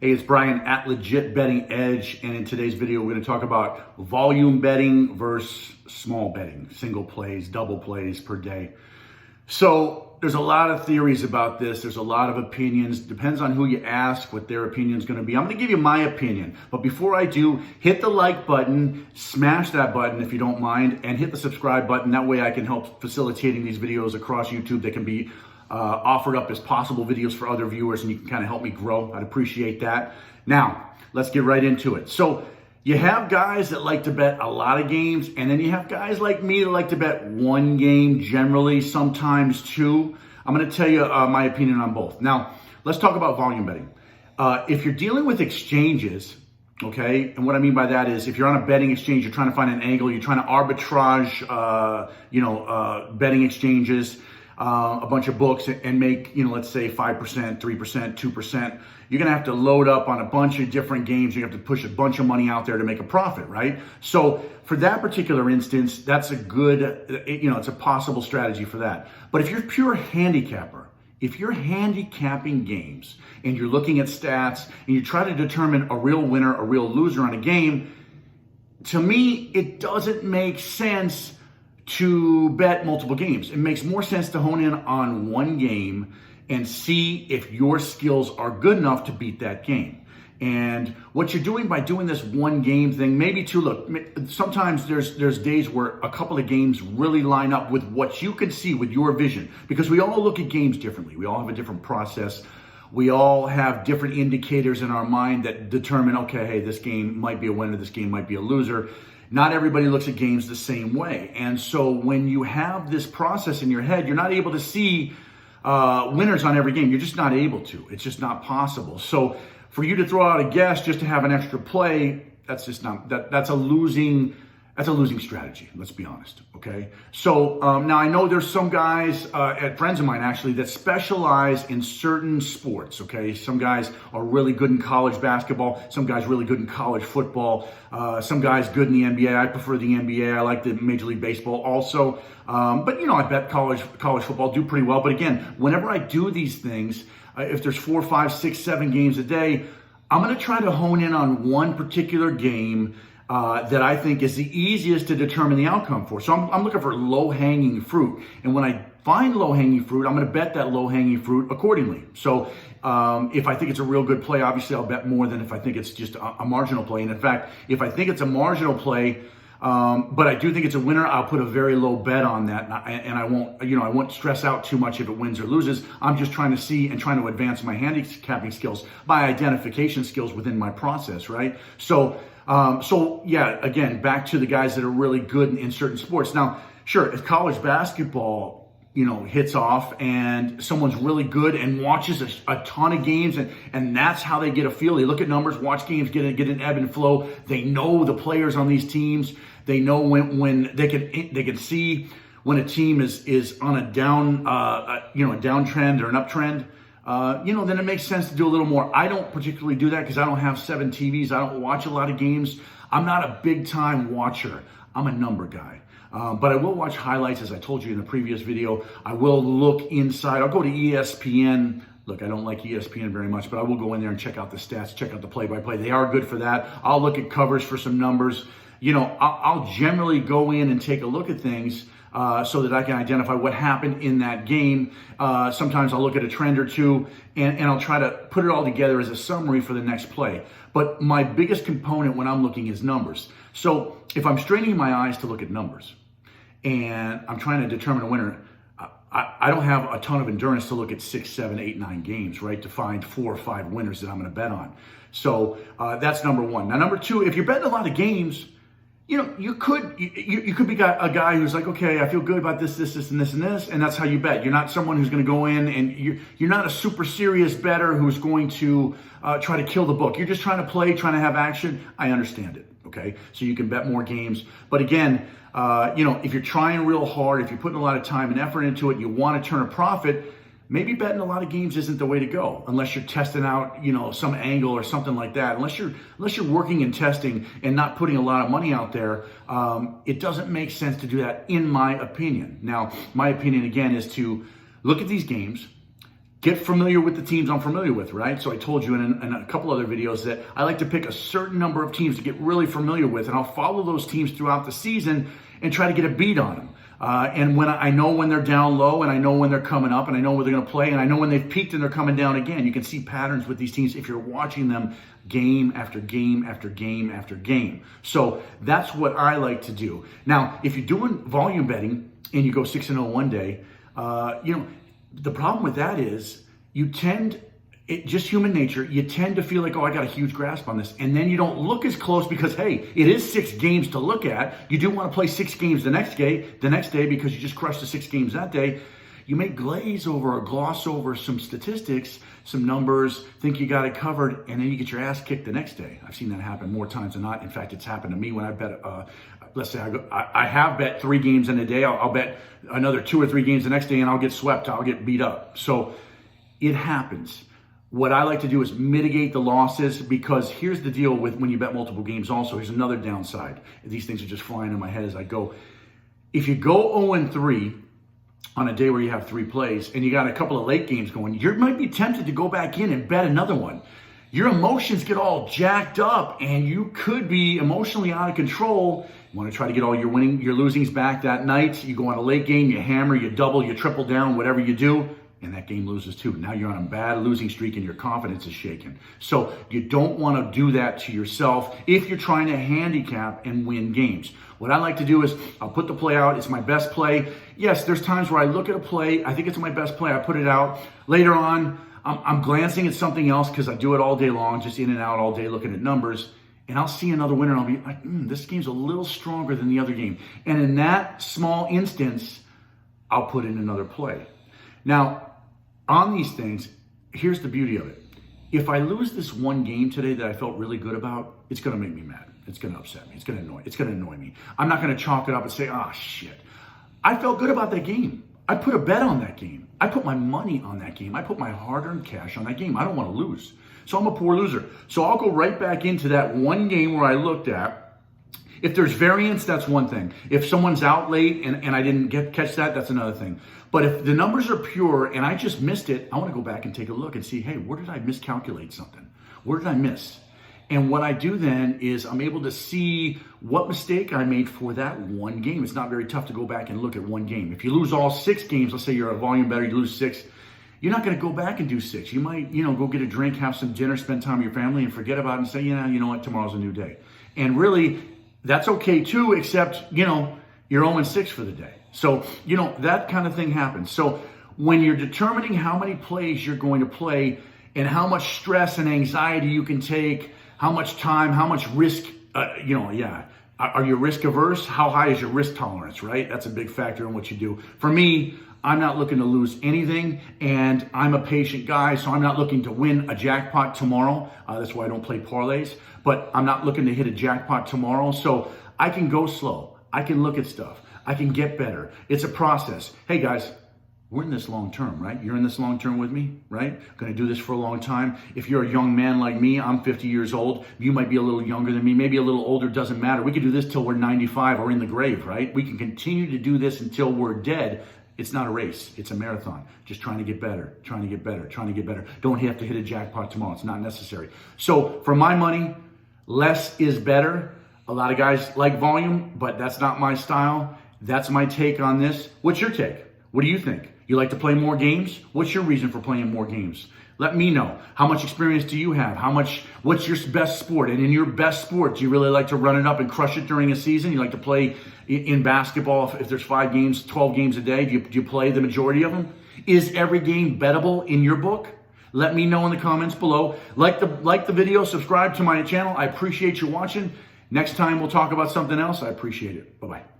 Hey, it's Brian at Legit Betting Edge, and in today's video, we're going to talk about volume betting versus small betting, single plays, double plays per day. So there's a lot of theories about this. There's a lot of opinions. Depends on who you ask what their opinion is going to be. I'm going to give you my opinion, but before I do, hit the like button, smash that button if you don't mind, and hit the subscribe button. That way I can help facilitating these videos across YouTube that can be offered up as possible videos for other viewers, and you can kind of help me grow. I'd appreciate that. Now, let's get right into it. So you have guys that like to bet a lot of games, and then you have guys like me that like to bet one game generally, sometimes two. I'm going to tell you my opinion on both. Now, let's talk about volume betting. If you're dealing with exchanges, okay, and what I mean by that is if you're on a betting exchange, you're trying to find an angle, you're trying to arbitrage, betting exchanges, a bunch of books and make, let's say 5%, 3%, 2%. You're going to have to load up on a bunch of different games. You have to push a bunch of money out there to make a profit, right? So for that particular instance, that's a good, it's a possible strategy for that. But if you're a pure handicapper, if you're handicapping games and you're looking at stats and you try to determine a real winner, a real loser on a game, to me, it doesn't make sense to bet multiple games. It makes more sense to hone in on one game and see if your skills are good enough to beat that game. And what you're doing by doing this one game thing, maybe two, look, sometimes there's days where a couple of games really line up with what you can see with your vision, because we all look at games differently. We all have a different process. We all have different indicators in our mind that determine, okay, hey, this game might be a winner, this game might be a loser. Not everybody looks at games the same way. And so when you have this process in your head, you're not able to see winners on every game. You're just not able to. It's just not possible. So for you to throw out a guess just to have an extra play, that's just not, that's a losing strategy. Let's be honest. Okay. So now I know there's some guys, friends of mine actually, that specialize in certain sports. Okay. Some guys are really good in college basketball. Some guys really good in college football. Some guys good in the NBA. I prefer the NBA. I like the Major League Baseball also. But I bet college football do pretty well. But again, whenever I do these things, if there's 4, 5, 6, 7 games a day, I'm going to try to hone in on one particular game that I think is the easiest to determine the outcome for. So I'm looking for low-hanging fruit. And when I find low-hanging fruit, I'm going to bet that low-hanging fruit accordingly. So if I think it's a real good play, obviously I'll bet more than if I think it's just a marginal play. And in fact, if I think it's a marginal play, but I do think it's a winner, I'll put a very low bet on that. And I won't stress out too much if it wins or loses. I'm just trying to see and trying to advance my handicapping skills, my identification skills within my process, right? So yeah, again, back to the guys that are really good in certain sports. Now, sure, if college basketball, hits off and someone's really good and watches a ton of games and that's how they get a feel. They look at numbers, watch games, get an ebb and flow. They know the players on these teams. They know when they can see when a team is on a downtrend or an uptrend. Then it makes sense to do a little more. I don't particularly do that because I don't have 7 TVs. I don't watch a lot of games. I'm not a big time watcher. I'm a number guy. But I will watch highlights, as I told you in the previous video. I will look inside. I'll go to ESPN. Look, I don't like ESPN very much, but I will go in there and check out the stats, check out the play-by-play. They are good for that. I'll look at covers for some numbers. I'll generally go in and take a look at things so that I can identify what happened in that game. Sometimes I'll look at a trend or two and I'll try to put it all together as a summary for the next play. But my biggest component when I'm looking is numbers. So if I'm straining my eyes to look at numbers and I'm trying to determine a winner, I don't have a ton of endurance to look at 6, 7, 8, 9 games, right? To find 4 or 5 winners that I'm going to bet on. So that's number one. Now, number two, if you're betting a lot of games, you could be a guy who's like, okay, I feel good about this, and this, and that's how you bet. You're not someone who's going to go in and you're not a super serious bettor who's going to try to kill the book. You're just trying to play, trying to have action. I understand it, okay? So you can bet more games. But again, if you're trying real hard, if you're putting a lot of time and effort into it, you want to turn a profit, maybe betting a lot of games isn't the way to go unless you're testing out, some angle or something like that. Unless you're working and testing and not putting a lot of money out there, it doesn't make sense to do that, in my opinion. Now, my opinion again is to look at these games, get familiar with the teams I'm familiar with, right? So I told you in a couple other videos that I like to pick a certain number of teams to get really familiar with, and I'll follow those teams throughout the season and try to get a beat on them. And when I know when they're down low, and I know when they're coming up, and I know where they're going to play, and I know when they've peaked and they're coming down again. You can see patterns with these teams if you're watching them game after game after game after game. So that's what I like to do. Now, if you're doing volume betting and you go 6-0 one day, the problem with that is just human nature, you tend to feel like, oh, I got a huge grasp on this. And then you don't look as close because, hey, it is 6 games to look at. You do want to play 6 games the next day because you just crushed the 6 games that day. You may glaze over or gloss over some statistics, some numbers, think you got it covered, and then you get your ass kicked the next day. I've seen that happen more times than not. In fact, it's happened to me when I bet, let's say I have bet 3 games in a day. I'll bet another 2 or 3 games the next day, and I'll get swept. I'll get beat up. So it happens. What I like to do is mitigate the losses, because here's the deal with when you bet multiple games also. Here's another downside. These things are just flying in my head as I go. If you go 0-3 on a day where you have 3 plays and you got a couple of late games going, you might be tempted to go back in and bet another one. Your emotions get all jacked up and you could be emotionally out of control. You want to try to get all your losings back that night. You go on a late game, you hammer, you double, you triple down, whatever you do, and that game loses too. Now you're on a bad losing streak and your confidence is shaken. So you don't want to do that to yourself if you're trying to handicap and win games. What I like to do is I'll put the play out. It's my best play. Yes, there's times where I look at a play. I think it's my best play. I put it out. Later on, I'm glancing at something else because I do it all day long, just in and out all day looking at numbers. And I'll see another winner and I'll be like, this game's a little stronger than the other game. And in that small instance, I'll put in another play. Now, on these things, here's the beauty of it. If I lose this one game today that I felt really good about, it's going to make me mad. It's going to upset me. It's going to annoy me. I'm not going to chalk it up and say, shit. I felt good about that game. I put a bet on that game. I put my money on that game. I put my hard-earned cash on that game. I don't want to lose. So I'm a poor loser. So I'll go right back into that one game where I looked at. If there's variance, that's one thing. If someone's out late and I didn't catch that, that's another thing. But if the numbers are pure and I just missed it, I want to go back and take a look and see, hey, where did I miscalculate something? Where did I miss? And what I do then is I'm able to see what mistake I made for that one game. It's not very tough to go back and look at one game. If you lose all 6 games, let's say you're a volume bettor, you lose 6, you're not going to go back and do 6. You might, go get a drink, have some dinner, spend time with your family, and forget about it and say, you know what, tomorrow's a new day. And really, that's okay too, except, you're 0-6 for the day. So, that kind of thing happens. So when you're determining how many plays you're going to play and how much stress and anxiety you can take, how much time, how much risk, are you risk averse? How high is your risk tolerance, right? That's a big factor in what you do. For me, I'm not looking to lose anything, and I'm a patient guy, so I'm not looking to win a jackpot tomorrow. That's why I don't play parlays, but I'm not looking to hit a jackpot tomorrow, so I can go slow. I can look at stuff. I can get better. It's a process. Hey guys, we're in this long term, right? You're in this long term with me, right? Going to do this for a long time. If you're a young man like me, I'm 50 years old. You might be a little younger than me, maybe a little older, doesn't matter. We can do this till we're 95 or in the grave, right? We can continue to do this until we're dead. It's not a race. It's a marathon. Just trying to get better, trying to get better, trying to get better. Don't have to hit a jackpot tomorrow. It's not necessary. So for my money, less is better. A lot of guys like volume, but that's not my style. That's my take on this. What's your take? What do you think? You like to play more games? What's your reason for playing more games? Let me know. How much experience do you have? What's your best sport? And in your best sport, do you really like to run it up and crush it during a season? You like to play in basketball if there's 5 games, 12 games a day? Do you play the majority of them? Is every game bettable in your book? Let me know in the comments below. Like the video, subscribe to my channel. I appreciate you watching. Next time we'll talk about something else. I appreciate it. Bye-bye.